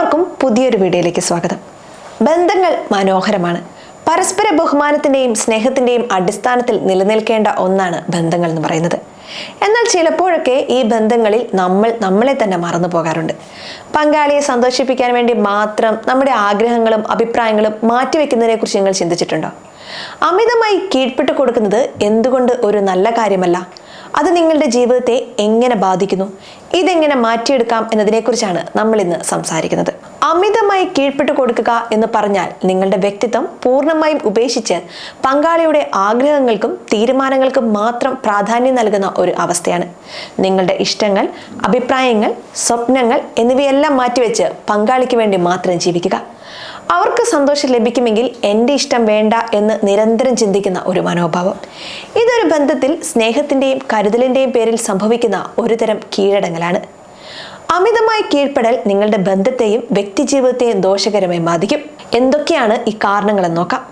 എല്ലാവർക്കും പുതിയൊരു വീഡിയോയിലേക്ക് സ്വാഗതം. ബന്ധങ്ങൾ മനോഹരമാണ്. പരസ്പര ബഹുമാനത്തിന്റെയും സ്നേഹത്തിന്റെയും അടിസ്ഥാനത്തിൽ നിലനിൽക്കേണ്ട ഒന്നാണ് ബന്ധങ്ങൾ എന്ന് പറയുന്നത്. എന്നാൽ ചിലപ്പോഴൊക്കെ ഈ ബന്ധങ്ങളിൽ നമ്മളെ തന്നെ മറന്നു പോകാറുണ്ട്. പങ്കാളിയെ സന്തോഷിപ്പിക്കാൻ വേണ്ടി മാത്രം നമ്മുടെ ആഗ്രഹങ്ങളും അഭിപ്രായങ്ങളും മാറ്റിവെക്കുന്നതിനെ കുറിച്ച് നിങ്ങൾ ചിന്തിച്ചിട്ടുണ്ടോ? അമിതമായി കീഴ്പ്പെട്ടു കൊടുക്കുന്നത് എന്തുകൊണ്ട് ഒരു നല്ല കാര്യമല്ല? അത് നിങ്ങളുടെ ജീവിതത്തെ എങ്ങനെ ബാധിക്കുന്നു? ഇതെങ്ങനെ മാറ്റിയെടുക്കാം എന്നതിനെക്കുറിച്ചാണ് നമ്മൾ ഇന്ന് സംസാരിക്കുന്നത്. അമിതമായി കീഴ്പ്പെട്ടു കൊടുക്കുക എന്ന് പറഞ്ഞാൽ നിങ്ങളുടെ വ്യക്തിത്വം പൂർണ്ണമായും ഉപേക്ഷിച്ച് പങ്കാളിയുടെ ആഗ്രഹങ്ങൾക്കും തീരുമാനങ്ങൾക്കും മാത്രം പ്രാധാന്യം നൽകുന്ന ഒരു അവസ്ഥയാണ്. നിങ്ങളുടെ ഇഷ്ടങ്ങൾ, അഭിപ്രായങ്ങൾ, സ്വപ്നങ്ങൾ എന്നിവയെല്ലാം മാറ്റിവെച്ച് പങ്കാളിക്ക് വേണ്ടി മാത്രം ജീവിക്കുക. അവർക്ക് സന്തോഷം ലഭിക്കുമെങ്കിൽ എൻ്റെ ഇഷ്ടം വേണ്ട എന്ന് നിരന്തരം ചിന്തിക്കുന്ന ഒരു മനോഭാവം. ഇതൊരു ബന്ധത്തിൽ സ്നേഹത്തിൻ്റെയും കരുതലിൻ്റെയും പേരിൽ സംഭവിക്കുന്ന ഒരുതരം കീഴടങ്ങലാണ്. അമിതമായി കീഴ്പ്പെടൽ നിങ്ങളുടെ ബന്ധത്തെയും വ്യക്തിജീവിതത്തെയും ദോഷകരമായി ബാധിക്കും. എന്തൊക്കെയാണ് ഈ കാരണങ്ങളെന്ന് നോക്കാം.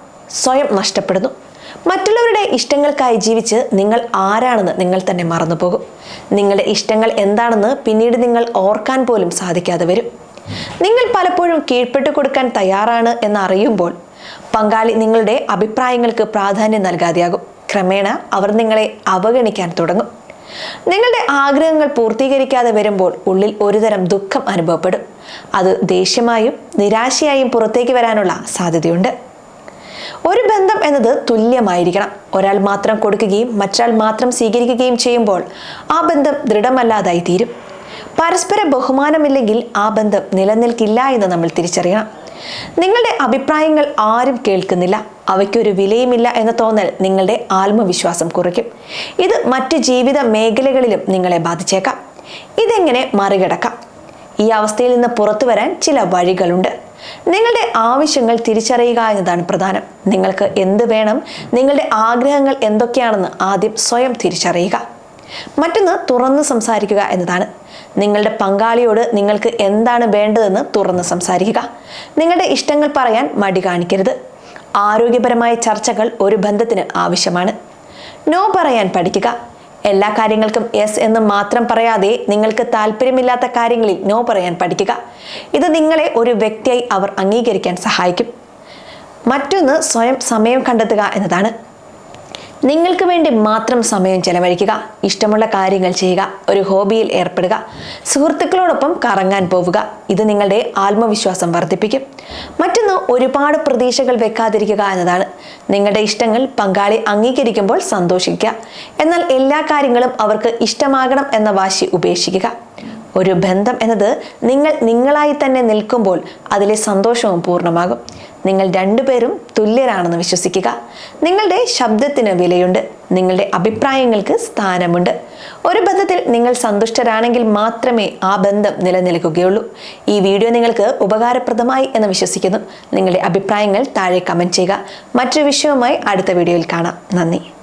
സ്വയം നഷ്ടപ്പെടുന്നു. മറ്റുള്ളവരുടെ ഇഷ്ടങ്ങൾക്കായി ജീവിച്ച് നിങ്ങൾ ആരാണെന്ന് നിങ്ങൾ തന്നെ മറന്നുപോകും. നിങ്ങളുടെ ഇഷ്ടങ്ങൾ എന്താണെന്ന് പിന്നീട് നിങ്ങൾ ഓർക്കാൻ പോലും സാധിക്കാതെ വരും. നിങ്ങൾ പലപ്പോഴും കീഴ്പ്പെട്ടു കൊടുക്കാൻ തയ്യാറാണ് എന്നറിയുമ്പോൾ പങ്കാളി നിങ്ങളുടെ അഭിപ്രായങ്ങൾക്ക് പ്രാധാന്യം നൽകാതെയാകും. ക്രമേണ അവർ നിങ്ങളെ അവഗണിക്കാൻ തുടങ്ങും. നിങ്ങളുടെ ആഗ്രഹങ്ങൾ പൂർത്തീകരിക്കാതെ വരുമ്പോൾ ഉള്ളിൽ ഒരുതരം ദുഃഖം അനുഭവപ്പെടും. അത് ദേഷ്യമായും നിരാശയായും പുറത്തേക്ക് വരാനുള്ള സാധ്യതയുണ്ട്. ഒരു ബന്ധം എന്നത് തുല്യമായിരിക്കണം. ഒരാൾ മാത്രം കൊടുക്കുകയും മറ്റൊരാൾ മാത്രം സ്വീകരിക്കുകയും ചെയ്യുമ്പോൾ ആ ബന്ധം ദൃഢമല്ലാതായി തീരും. പരസ്പര ബഹുമാനമില്ലെങ്കിൽ ആ ബന്ധം നിലനിൽക്കില്ല എന്ന് നമ്മൾ തിരിച്ചറിയണം. നിങ്ങളുടെ അഭിപ്രായങ്ങൾ ആരും കേൾക്കുന്നില്ല, അവയ്ക്കൊരു വിലയുമില്ല എന്ന തോന്നൽ നിങ്ങളുടെ ആത്മവിശ്വാസം കുറയ്ക്കും. ഇത് മറ്റ് ജീവിത മേഖലകളിലും നിങ്ങളെ ബാധിച്ചേക്കാം. ഇതെങ്ങനെ മറികടക്കാം? ഈ അവസ്ഥയിൽ നിന്ന് പുറത്തു വരാൻ ചില വഴികളുണ്ട്. നിങ്ങളുടെ ആവശ്യങ്ങൾ തിരിച്ചറിയുക എന്നതാണ് പ്രധാനം. നിങ്ങൾക്ക് എന്ത് വേണം, നിങ്ങളുടെ ആഗ്രഹങ്ങൾ എന്തൊക്കെയാണെന്ന് ആദ്യം സ്വയം തിരിച്ചറിയുക. മറ്റൊന്ന് തുറന്ന് സംസാരിക്കുക എന്നതാണ്. നിങ്ങളുടെ പങ്കാളിയോട് നിങ്ങൾക്ക് എന്താണ് വേണ്ടതെന്ന് തുറന്ന് സംസാരിക്കുക. നിങ്ങളുടെ ഇഷ്ടങ്ങൾ പറയാൻ മടി കാണിക്കരുത്. ആരോഗ്യപരമായ ചർച്ചകൾ ഒരു ബന്ധത്തിന് ആവശ്യമാണ്. നോ പറയാൻ പഠിക്കുക. എല്ലാ കാര്യങ്ങൾക്കും യെസ് എന്ന് മാത്രം പറയാതെ നിങ്ങൾക്ക് താല്പര്യമില്ലാത്ത കാര്യങ്ങളിൽ നോ പറയാൻ പഠിക്കുക. ഇത് നിങ്ങളെ ഒരു വ്യക്തിയായി അവർ അംഗീകരിക്കാൻ സഹായിക്കും. മറ്റൊന്ന് സ്വയം സമയം കണ്ടെത്തുക എന്നതാണ്. നിങ്ങൾക്ക് വേണ്ടി മാത്രം സമയം ചെലവഴിക്കുക. ഇഷ്ടമുള്ള കാര്യങ്ങൾ ചെയ്യുക. ഒരു ഹോബിയിൽ ഏർപ്പെടുക. സുഹൃത്തുക്കളോടൊപ്പം കറങ്ങാൻ പോവുക. ഇത് നിങ്ങളുടെ ആത്മവിശ്വാസം വർദ്ധിപ്പിക്കും. മറ്റൊന്ന് ഒരുപാട് പ്രതീക്ഷകൾ വെക്കാതിരിക്കുക എന്നതാണ്. നിങ്ങളുടെ ഇഷ്ടങ്ങൾ പങ്കാളി അംഗീകരിക്കുമ്പോൾ സന്തോഷിക്കുക. എന്നാൽ എല്ലാ കാര്യങ്ങളും അവർക്ക് ഇഷ്ടമാകണം എന്ന വാശി ഉപേക്ഷിക്കുക. ഒരു ബന്ധം എന്നത് നിങ്ങളായി തന്നെ നിൽക്കുമ്പോൾ അതിലെ സന്തോഷവും പൂർണ്ണമാകും. നിങ്ങൾ രണ്ടുപേരും തുല്യരാണെന്ന് വിശ്വസിക്കുക. നിങ്ങളുടെ ശബ്ദത്തിന് വിലയുണ്ട്. നിങ്ങളുടെ അഭിപ്രായങ്ങൾക്ക് സ്ഥാനമുണ്ട്. ഒരു ബന്ധത്തിൽ നിങ്ങൾ സന്തുഷ്ടരാണെങ്കിൽ മാത്രമേ ആ ബന്ധം നിലനിൽക്കുകയുള്ളൂ. ഈ വീഡിയോ നിങ്ങൾക്ക് ഉപകാരപ്രദമായി എന്ന് വിശ്വസിക്കുന്നു. നിങ്ങളുടെ അഭിപ്രായങ്ങൾ താഴെ കമന്റ് ചെയ്യുക. മറ്റൊരു വിഷയവുമായി അടുത്ത വീഡിയോയിൽ കാണാം. നന്ദി.